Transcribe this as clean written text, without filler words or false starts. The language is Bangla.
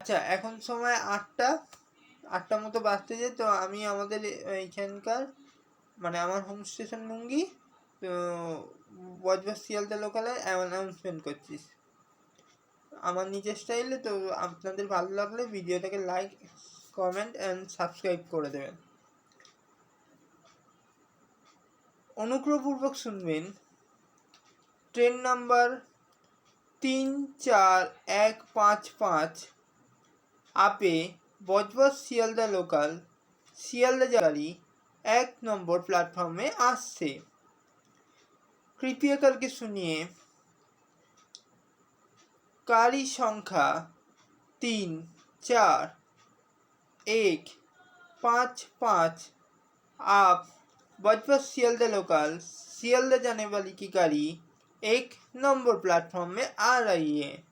আচ্ছা, এখন সময় 8টা মতো বাজতে যায়। তো আমি আমাদের এইখানকার মানে আমার হোম স্টেশন মুঙ্গি, তো বজবজ শিয়ালদা লোকালে অ্যানাউন্সমেন্ট করছিস আমার নিজের স্টাইলে। তো আপনাদের ভালো লাগলে ভিডিওটাকে লাইক, কমেন্ট অ্যান্ড সাবস্ক্রাইব করে দেবেন। অনুগ্রহপূর্বক শুনবেন। ট্রেন নাম্বার 34155 আপে বজবজ শিয়ালদা লোকাল শিয়ালদা গাড়ি 1 নম্বর प्लेटफॉर्म আসছে। कृपया करके सुनिए। गाड़ी संख्या 34155। आप बजबज शियालदा लोकल शियालदा जाने वाली की गाड़ी 1 नंबर प्लेटफॉर्म में आ रही है।